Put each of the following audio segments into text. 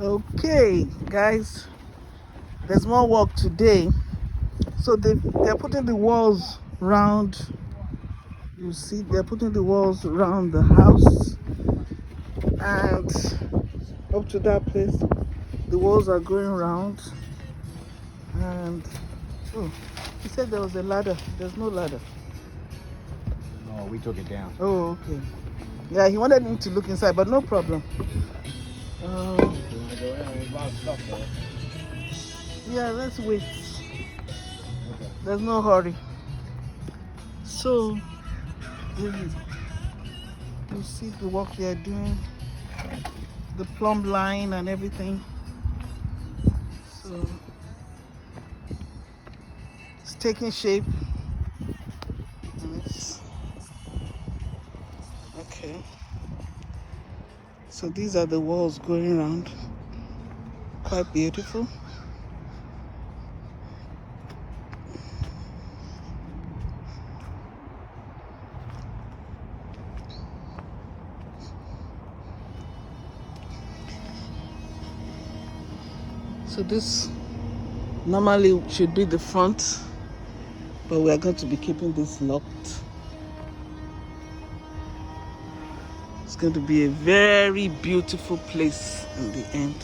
Okay, guys, there's more work today. So they're putting the walls round. You see, they're putting the walls around the house, and up to that place, the walls are going round. And oh, he said there was a ladder. There's no ladder. No, we took it down. Oh, okay. Yeah, he wanted me to look inside, but no problem. You want to go in? There's a lot of stuff there. Yeah, let's wait. Okay. There's no hurry. So, you see the work they are doing, the plumb line and everything. So, it's taking shape. Okay. So these are the walls going around. Quite beautiful. So this normally should be the front, but we are going to be keeping this locked. It's going to be a very beautiful place in the end.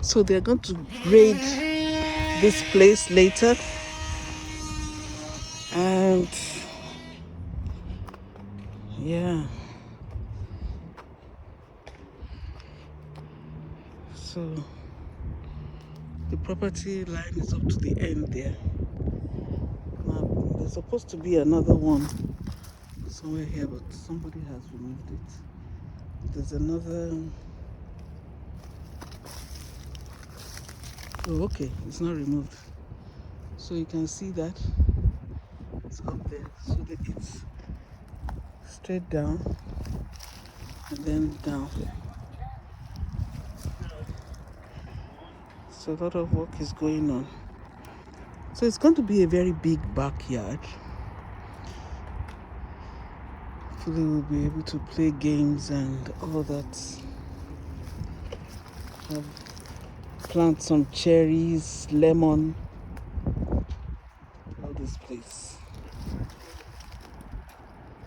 So they're going to raid this place later, and yeah, so the property line is up to the end there. Now there's supposed to be another one somewhere here, but somebody has removed it. There's another. Oh, okay, it's not removed. So you can see that it's up there. So that it's straight down and then down. So a lot of work is going on. So it's going to be a very big backyard. Hopefully we'll be able to play games and all that. Plant some cherries, lemon, all this place.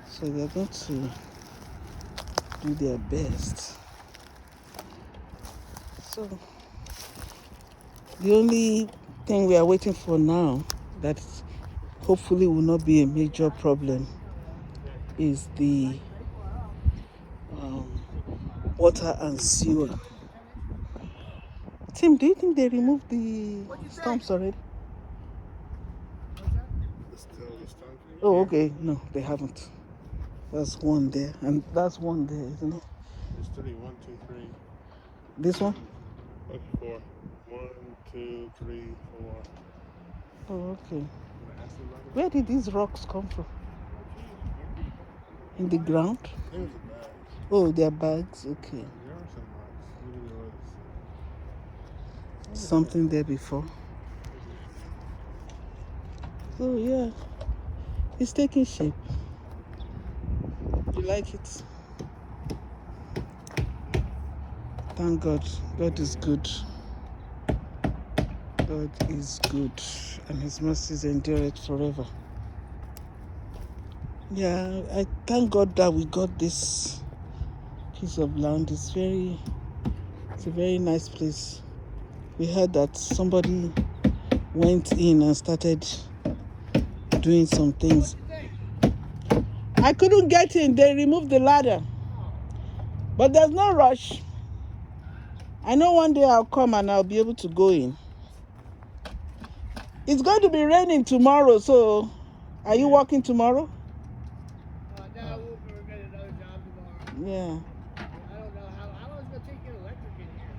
So they're going to do their best. So the only thing we are waiting for now that hopefully will not be a major problem is the water and sewer. Tim, do you think they removed the stumps already? Oh, okay. No, they haven't. That's one there, and that's one there, isn't it? There's 3, 1, 2, 3. This one? Okay, 4. 1, 2, 3, 4. Oh, okay. Where did these rocks come from? In the ground? There's a bag. Oh, they're bags. Okay. There are some bags. Maybe there was Something there before. So yeah, it's taking shape. You like it? Thank God. God is good. God is good, and His mercies endure it forever. Yeah, I thank God that we got this piece of land. It's a very nice place. We heard that somebody went in and started doing some things. I couldn't get in. They removed the ladder. But there's no rush. I know one day I'll come and I'll be able to go in. It's going to be raining tomorrow, so are you working tomorrow? No, we're going to get another job tomorrow. Yeah. I don't know how long is it going to take to get electric in here?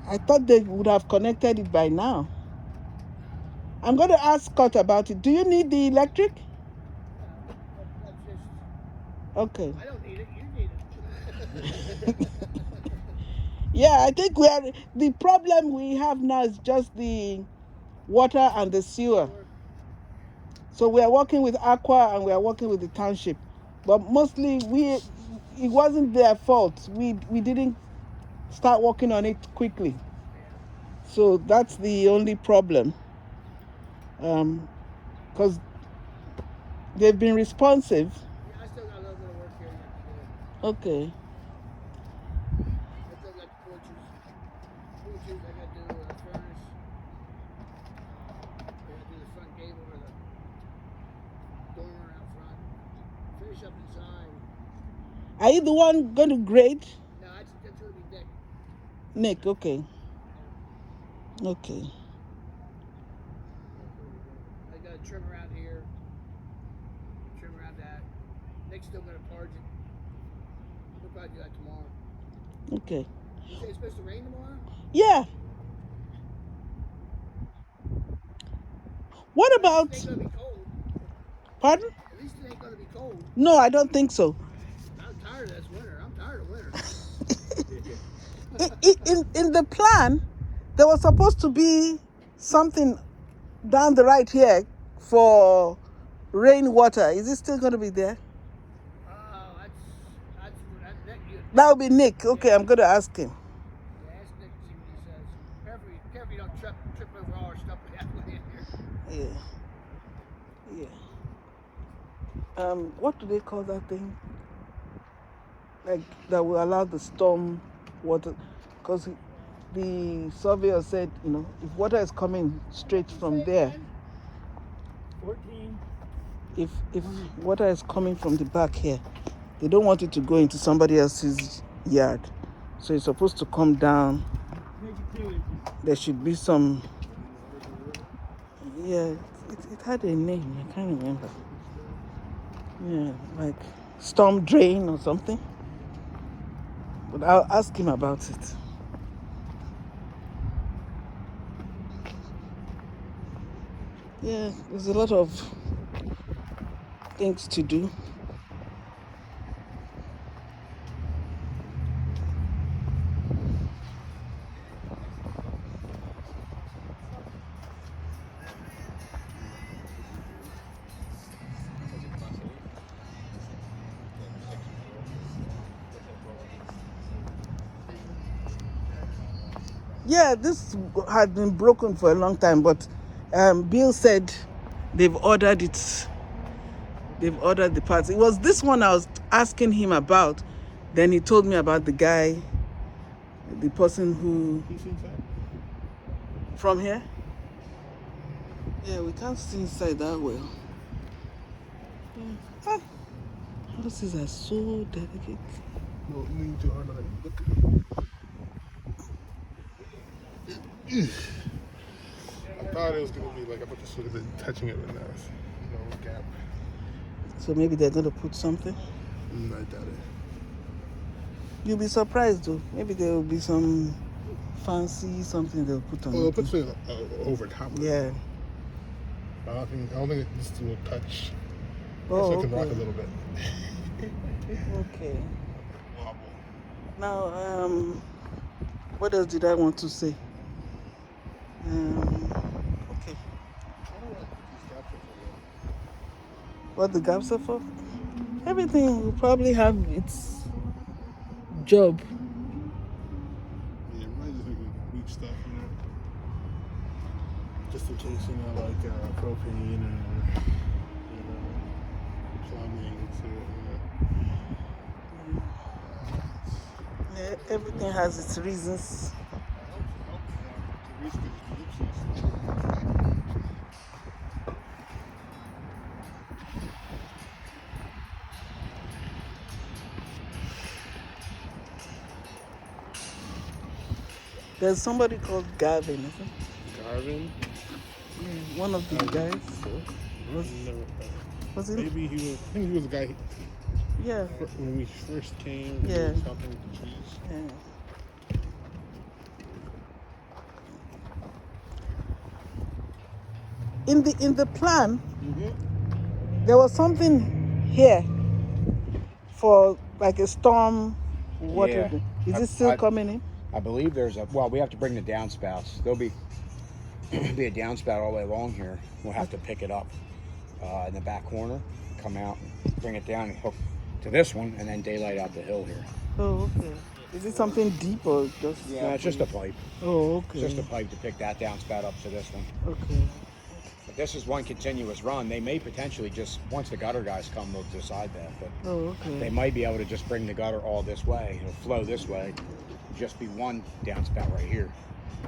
I thought they would have connected it by now. I'm going to ask Scott about it. Do you need the electric? That's just, Okay. I don't need it. You need it. Yeah, I think the problem we have now is just the water and the sewer. So we are working with Aqua and we are working with the township. But mostly it wasn't their fault. We didn't start working on it quickly. So that's the only problem. Because they've been responsive. Yeah, I still got a little bit of work here yet to do. Okay. I still got the porches. Porches, I got to do the furnace. I got to do the front gable or the dormer out front. Finish up inside. Are you the one going to grade? No, that's going to be Dick. Nick, okay. Okay. I got to trim around here. Trim around that. Nick's still going to parge it. We'll probably do that tomorrow. Okay. You say it's supposed to rain tomorrow? Yeah. What about... It ain't going to be cold. Pardon? At least it ain't going to be cold. No, I don't think so. I'm tired of this winter. I'm tired of winter. In the plan, there was supposed to be something down the right here for rainwater. Is it still going to be there? Oh, that's Nick. That would be Nick. Okay, I'm going to ask him. Yeah, ask Nick to see what he says. Careful you don't trip over all our stuff we have laying here. Yeah. Yeah. What do they call that thing? Like that will allow the storm water, because the surveyor said, if water is coming straight from there, 14. if water is coming from the back here, they don't want it to go into somebody else's yard. So it's supposed to come down. There should be some, it had a name, I can't remember. Yeah, like storm drain or something. But I'll ask him about it. Yeah, there's a lot of things to do. Yeah, this had been broken for a long time, but Bill said they've ordered it. They've ordered the parts. It was this one I was asking him about. Then he told me about the guy, the person who... He's inside? From here? Yeah, we can't see inside that well. Yeah. Houses are so delicate. No, you need to hard on it. Look. I thought it was going to be like, I put this look at it, touching it right now. No gap. So maybe they're going to put something? I doubt it. You'll be surprised though. Maybe there will be some fancy something they'll put on. Well, they'll put something over top of it. Yeah. I don't think this will touch. Oh, So it can rock a okay. little bit. Okay. Wobble. Now, what else did I want to say? Okay. What the gaps are for? Everything will probably have its job. Yeah, might just make weak stuff, just in case, like propane or plumbing. Yeah, everything has its reasons. There's somebody called Gavin, isn't it? Garvin? Yeah, one of the guys. Was it? Maybe he was. I think he was the guy. Yeah. When we first came. Yeah. He was helping with the trees. Yeah. in the plan, there was something here for like a storm water. Yeah. Is it still coming in? I believe there's a. Well, we have to bring the downspouts. There'll be a downspout all the way along here. We'll have to pick it up in the back corner, come out, bring it down, and hook to this one, and then daylight out the hill here. Oh, okay. Is it something deep or just? Yeah, it's just a pipe. Oh, okay. It's just a pipe to pick that downspout up to this one. Okay. But this is one continuous run. They may potentially just, once the gutter guys come, they'll decide that. But Oh, okay. they might be able to just bring the gutter all this way. It'll flow this way. Just be one downspout right here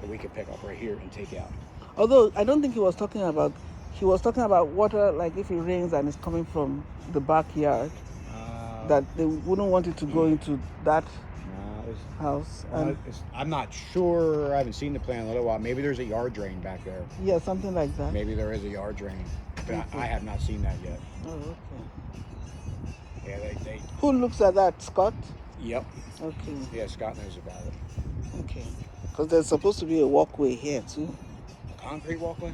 that we could pick up right here and take out. Although I don't think he was talking about water, like if it rains and it's coming from the backyard, that they wouldn't want it to go into that house. And I'm not sure. I haven't seen the plan in a little while. Maybe there's a yard drain back there. yeah, something like that. Maybe there is a yard drain. But I have not seen that yet. Oh, okay. Yeah, they. Who looks at that, Scott? Yep. Okay. Yeah, Scott knows about it. Okay. Because there's supposed to be a walkway here too. A concrete walkway?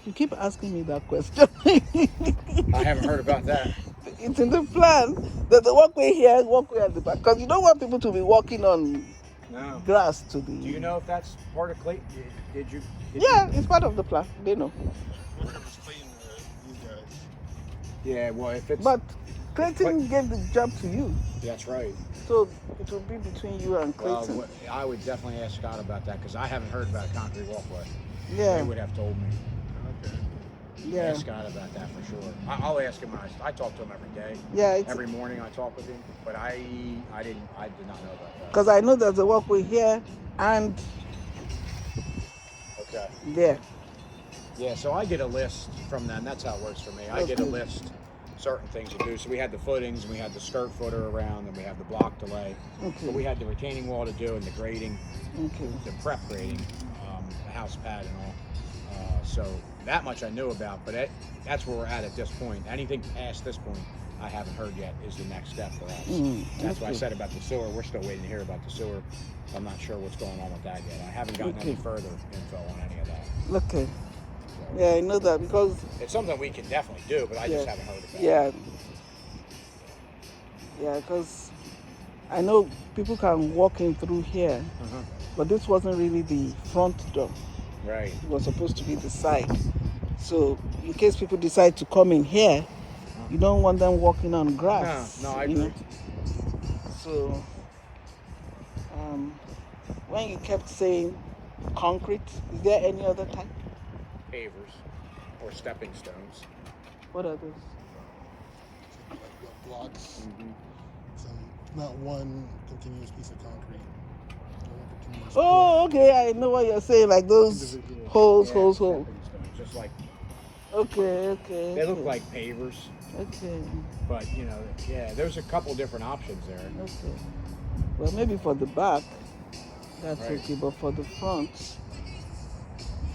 You keep asking me that question. I haven't heard about that. It's in the plan. There's a walkway here, walkway at the back. Because you don't want people to be walking on No. grass to be. Do you know if that's part of Clayton? Did you? Yeah, it's part of the plan. They know. Whatever's Clayton, these guys. Yeah, well, if it's. But Clayton gave the job to you. That's right. So it will be between you and Clayton. Well, I would definitely ask Scott about that because I haven't heard about a concrete walkway. Yeah. They would have told me. Okay. Yeah. Ask Scott about that for sure. I'll ask him. I talk to him every day. Yeah. It's Every morning I talk with him, but I did not know about that. because I know there's a walkway here and Okay. there. Yeah, so I get a list from them. That's how it works for me. I get a Okay. list, certain things to do. So we had the footings, and we had the skirt footer around, and we have the block delay. Okay. So we had the retaining wall to do, and the grading, Okay. the prep grading, the house pad and all. So that much I knew about, but that's where we're at this point. Anything past this point, I haven't heard yet is the next step for us. That's why I okay. said about the sewer. We're still waiting to hear about the sewer. I'm not sure what's going on with that yet. I haven't gotten any Okay. further info on any of that. Okay. So Yeah, I know that because it's something we can definitely do, but I just haven't heard about it. yeah. Yeah, because I know people can walk in through here, but this wasn't really the front door. Right. It was supposed to be the side. So in case people decide to come in here, you don't want them walking on grass. No, I you agree. know? So when you kept saying concrete, is there any other type? Pavers or stepping stones. What are those? Like blocks. Some, not one continuous piece of concrete. One continuous Oh, okay. I know what you're saying. Like those Individual. holes. Stepping stones, just like Okay. they look like pavers, Okay. but there's a couple different options there. Okay. Well, maybe for the back, that's Right. okay. But for the front,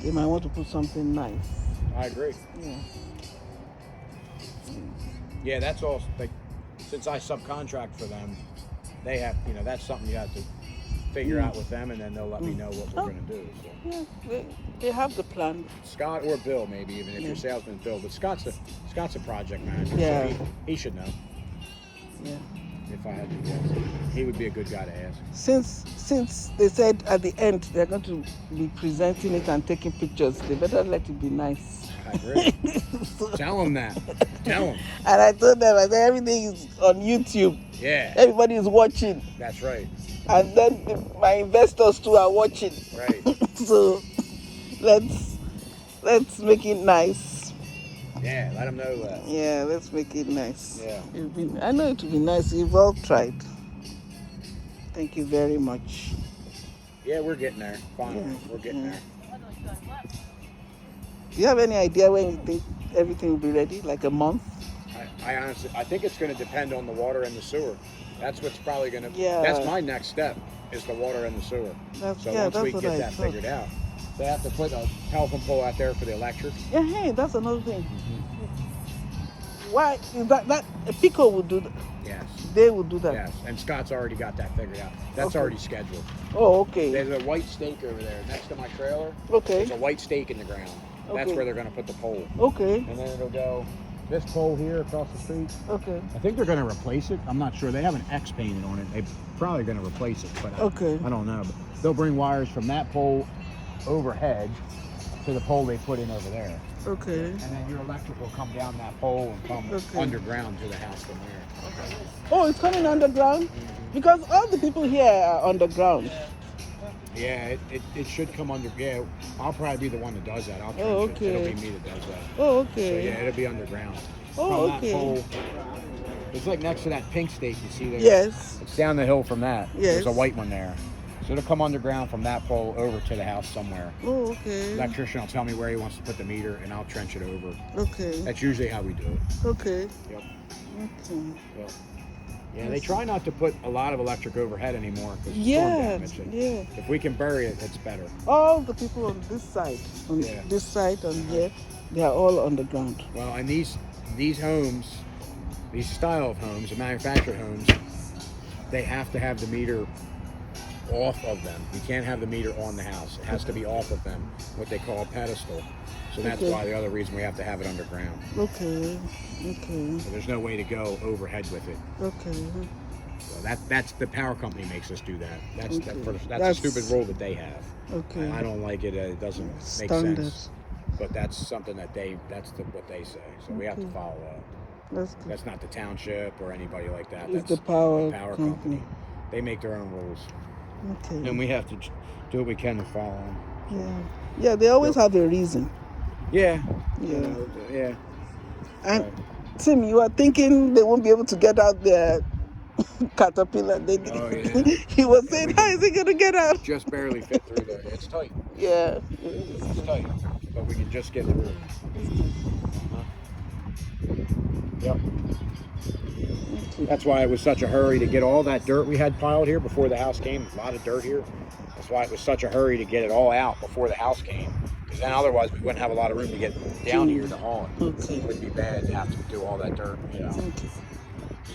they might want to put something nice. I agree. Yeah. Yeah, that's all. Like, since I subcontract for them, they have, that's something you have to figure out with them, and then they'll let me know what we're going to do. So. Yeah. They have the plan. Scott or Bill, maybe even if Yeah. your salesman Bill, but Scott's a project manager, Yeah. so he should know. Yeah. If I had to guess, he would be a good guy to ask. Since they said at the end they're going to be presenting it and taking pictures, they better let it be nice. I agree. Tell him that. Tell him. And I told them, I said, everything is on YouTube. Yeah, Everybody is watching. that's right. And then my investors too are watching. Right. So let's make it nice. Yeah, let him know that. Yeah, let's make it nice. Yeah. I know it will be nice. You've all tried. Thank you very much. Yeah, we're getting there. Finally, Yeah. we're getting Yeah. there. Do you have any idea when you think everything will be ready? Like a month? I honestly, I think it's going to depend on the water and the sewer. That's what's probably going to. Yeah. That's my next step is the water and the sewer. That's, So yeah, once that's we what get I that thought. figured out, they have to put a telephone pole out there for the electric. Yeah, hey, that's another thing. Why is that Pico would do that? Yes. They would do that. Yes. And Scott's already got that figured out. That's Okay. already scheduled. Oh, okay. There's a white stake over there next to my trailer. Okay. There's a white stake in the ground. That's Okay. where they're going to put the pole. Okay. And then it'll go this pole here across the street. Okay. I think they're going to replace it. I'm not sure. They have an X painted on it. They're probably going to replace it, but Okay. I don't know. But they'll bring wires from that pole overhead to the pole they put in over there. Okay. And then your electric will come down that pole and come Okay. underground to the house from there. Oh, it's coming underground? Because all the people here are underground. Yeah, it should come under. Yeah, I'll probably be the one that does that. I'll trench Oh, it. okay. It'll be me that does that. Oh, So yeah, okay. it'll be underground. Oh, From okay. that pole. It's like next to that pink stake you see there. Yes. It's down the hill from that. Yes. There's a white one there. So it'll come underground from that pole over to the house somewhere. Oh, okay. Electrician will tell me where he wants to put the meter, and I'll trench it over. Okay. That's usually how we do it. Okay. Yep. Okay. Yep. Yeah, they try not to put a lot of electric overhead anymore because storm Yeah. damage. And Yeah. if we can bury it, it's better. All the people on this side, Yeah. and here, they are all underground. Well, and these homes, these style of homes, the manufactured homes, they have to have the meter off of them. You can't have the meter on the house. It has to be off of them, what they call a pedestal. So that's Okay. why the other reason we have to have it underground. Okay. Okay. So there's no way to go overhead with it. Okay. So that's the power company makes us do that. That's Okay. that's a stupid rule that they have. Okay. I don't like it. It doesn't make Standard. sense. But that's something that what they say. So we have to Okay. follow that. That's good. That's not the township or anybody like that. It's That's the power company. company. They make their own rules, Okay. and we have to do what we can to follow them. Yeah. Yeah, they always have a reason. Yeah. Yeah. Yeah. And Right. Tim, you are thinking they won't be able to get out their caterpillar. Oh, yeah. He was saying, how is he going to get out? Just barely fit through there. It's tight. Yeah. It's tight, but we can just get through. Yep. That's why it was such a hurry to get all that dirt we had piled here before the house came. A lot of dirt here. That's why it was such a hurry to get it all out before the house came. Because then otherwise we wouldn't have a lot of room to get down here to haul it. Okay. It would be bad to have to do all that dirt, you know. Okay.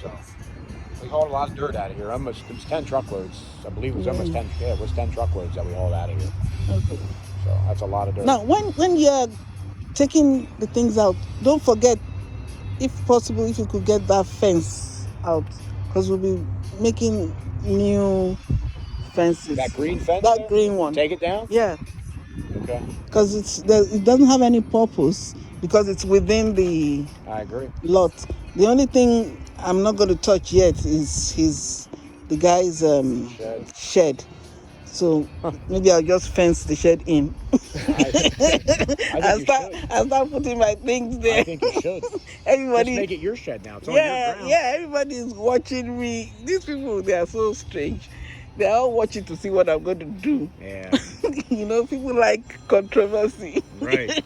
So we hauled a lot of dirt out of here. It was 10 truckloads. I believe it was almost 10. Yeah, it was 10 truckloads that we hauled out of here. Okay. So that's a lot of dirt. Now, when you're taking the things out, don't forget, if possible, if you could get that fence out, because we'll be making new fences. That green fence That there? green one. Take it down? Yeah, Okay. because it doesn't have any purpose because it's within the I agree. lot. The only thing I'm not going to touch yet is the guy's shed. So maybe I'll just fence the shed in. I think I'll start putting my things there. I think you should. Everybody, Just make it your shed now. It's on your ground. yeah, everybody is watching me. These people, they are so strange. They're all watching to see what I'm going to do. Yeah. You know, people like controversy. Right.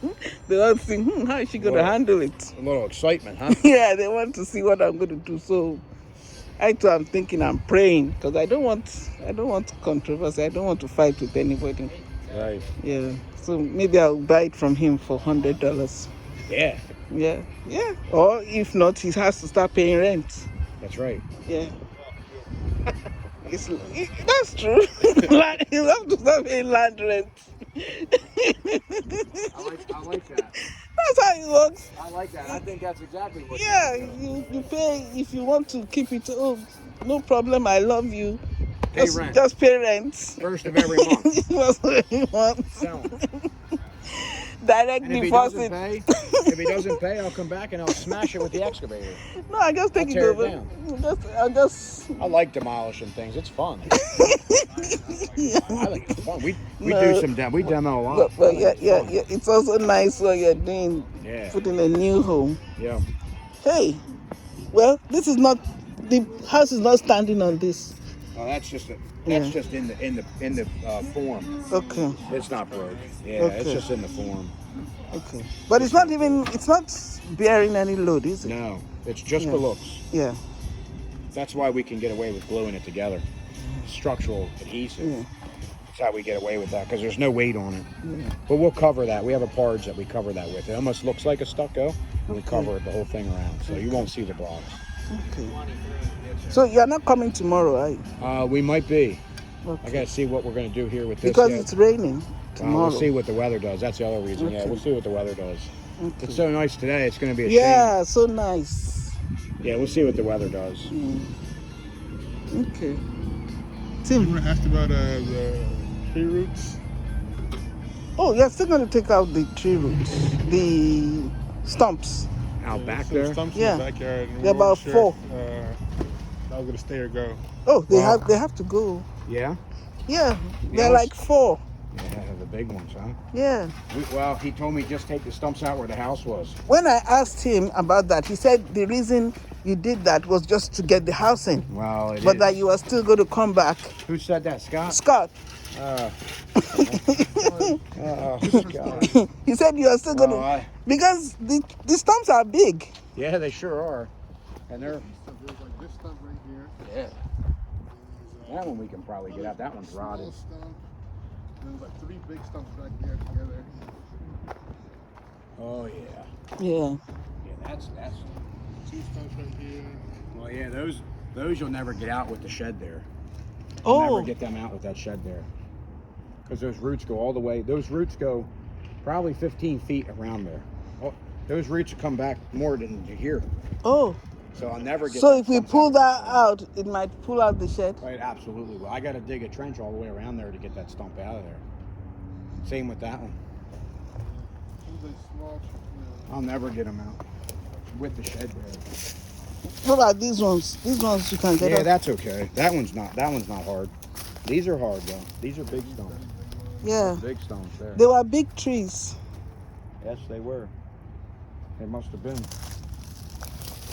They want to see, how is she going to Well, handle it? A little excitement, huh? Yeah, they want to see what I'm going to do. So I'm thinking, I'm praying, because I don't want controversy. I don't want to fight with anybody. Right. Yeah. So maybe I'll buy it from him for $100. Yeah. Yeah. Yeah. Or if not, he has to start paying rent. That's right. Yeah. That's true. You have to start paying land rent. I like that. That's how it works. I like that. I think that's exactly what. Yeah, you pay if you want to keep it. Oh, no problem. I love you. Pay rent. Just pay rent. First of every month. First of every month. Tell him. Direct And if deposit. he doesn't pay, I'll come back and I'll smash it with the excavator. No, I just take I'll it tear it over. down. I just. I like demolishing things. It's fun. Yeah. I think it's fun. We No. do we demo a lot. But I yeah, think yeah, it's fun. yeah. It's also nice what you're doing. Yeah. Putting a new home. Yeah. Hey, well, this is not. The house is not standing on this. Oh, that's just Yeah. just in the form. Okay. It's not broke. Yeah, Okay. it's just in the form. Okay. But it's not bearing any load, is it? No, it's just Yeah. for looks. Yeah. That's why we can get away with gluing it together. Structural adhesive. Yeah. That's how we get away with that because there's no weight on it. Yeah. But we'll cover that. We have a parge that we cover that with. It almost looks like a stucco. And we Okay. cover the whole thing around, so you won't see the blocks. Okay. So you're not coming tomorrow, are you? We might be. I Okay. gotta see what we're gonna do here with this. Because yet. it's raining. tomorrow. We'll see what the weather does. That's the other reason. Yeah, Okay. we'll see what the weather does. Okay. It's so nice today. It's going to be a Yeah, so nice. shame. Yeah, we'll see what the weather does. Okay. You Tim. were asked about the tree roots. Oh, you're still going to take out the tree roots, the stumps. Out back So there? stumps Yeah. in the backyard. And we They're weren't about sure 4. if, that was gonna stay or go. Oh, they Wow. have to go. Yeah? Yeah, they're Yeah, like 4. Yeah, the big ones, huh? Yeah. Well, he told me just take the stumps out where the house was. When I asked him about that, he said the reason you did that was just to get the house in, Well, it but is. that you are still going to come back. Who said that, Scott? Scott, Scott. he said you are still going Well, to, because the stumps are big. Yeah, they sure are. And they're... There's like this stump right here. Yeah. That one we can probably get out. That one's rotted. Stump. There's like 3 big stumps back there together. Oh, yeah. Yeah. Yeah, that's... 2 stumps right here. Well, yeah, those you'll never get out with the shed there. Oh. Never get them out with that shed there. Because those roots go all the way. Those roots go probably 15 feet around there. Oh, those roots will come back more than here. Oh. So I'll never get So them if we stumps pull of the that shed. out, it might pull out the shed. Right, absolutely. Well, I got to dig a trench all the way around there to get that stump out of there. Same with that one. There's a small, I'll never get them out with the shed there. What about these ones? These ones you can get Yeah, out. that's okay. That one's not hard. These are hard though. These are big stones. Yeah. Big stones there. They were big trees. Yes, they were. They must have been.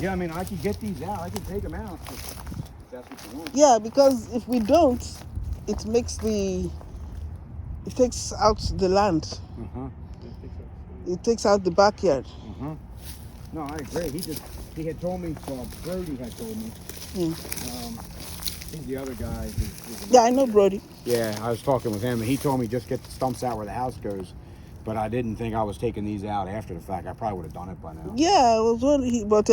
Yeah, I mean, I could get these out. I can take them out if that's what you want. Yeah, because if we don't, it takes out the land. Uh-huh. It takes out the backyard. Uh-huh. No, I agree. He had told me, well, Brody had told me. Yeah. He's the other guy. Yeah, I know Brody. Yeah, I was talking with him, and he told me just get the stumps out where the house goes. But I didn't think I was taking these out after the fact. I probably would have done it by now. Yeah, I was wondering, but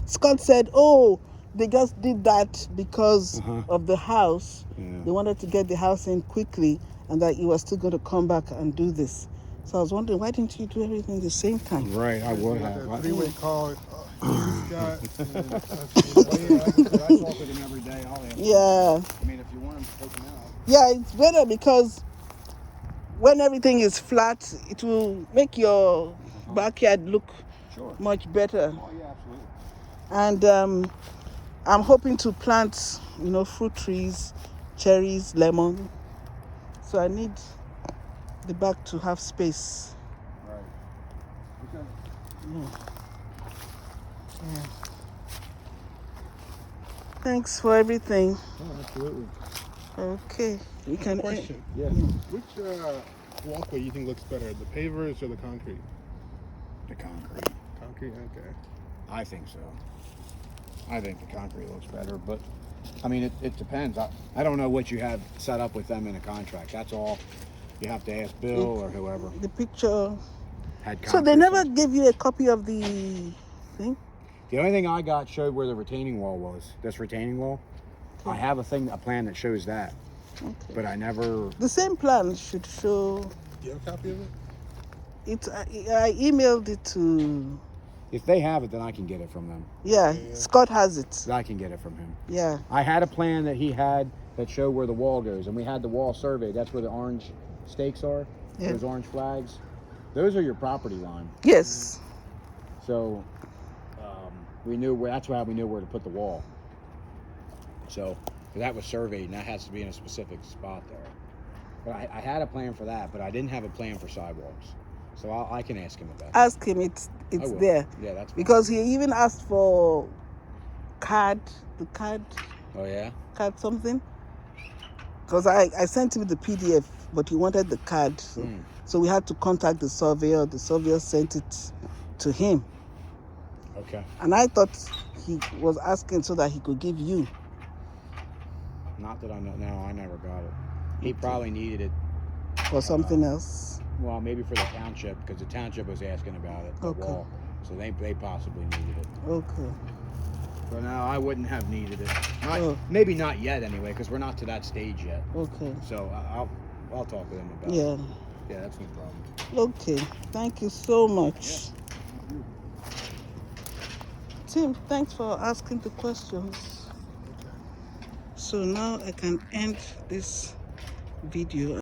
Scott said, "Oh, they just did that because of the house. Yeah. They wanted to get the house in quickly, and that you were still going to come back and do this." So I was wondering, why didn't you do everything at the same time? Right, I would like have. a 3-way call. Scott. Well, yeah, I talk with him every day. I'll ask him. Yeah, I mean, if you want him to take them out. yeah, it's better because when everything is flat, it will make your backyard look Sure. much better. Oh, yeah, absolutely. And I'm hoping to plant, fruit trees, cherries, lemon. So I need the back to have space. Right. Okay. Yeah. Thanks for everything. Oh, absolutely. Okay, you can. Question. Yeah. Which walkway you think looks better, the pavers or the concrete? The concrete. Concrete, okay. I think so. I think the concrete looks better, but I mean, it depends. I don't know what you have set up with them in a contract. That's all. You have to ask Bill or whoever The picture. had concrete. So they never gave you a copy of the thing? The only thing I got showed where the retaining wall was. This retaining wall. I have a plan that shows that, Okay. but I never. The same plan should show. Do you have a copy of it? I emailed it to. If they have it, then I can get it from them. Yeah, Scott has it. I can get it from him. Yeah. I had a plan that he had that showed where the wall goes, and we had the wall surveyed. That's where the orange stakes are. Yeah. Those orange flags. Those are your property line. Yes. So we knew where. That's why we knew where to put the wall. So that was surveyed, and that has to be in a specific spot there. But I had a plan for that, but I didn't have a plan for sidewalks. So I can ask him about that. Ask him. It's I will. there. Yeah, that's fine. Because he even asked for card Oh yeah. something. Because I sent him the PDF, but he wanted the card. So we had to contact the surveyor. The surveyor sent it to him. Okay. And I thought he was asking so that he could give you. Not that I know. No, I never got it. He probably needed it. For something else. Well, maybe for the township, because the township was asking about it, the Okay. wall. So they possibly needed it. Okay. But no, I wouldn't have needed it. Oh. Maybe not yet anyway, because we're not to that stage yet. Okay. So I'll talk with him about Yeah. it. Yeah, that's no problem. Okay, thank you so much. Tim, thanks for asking the questions. So now I can end this video.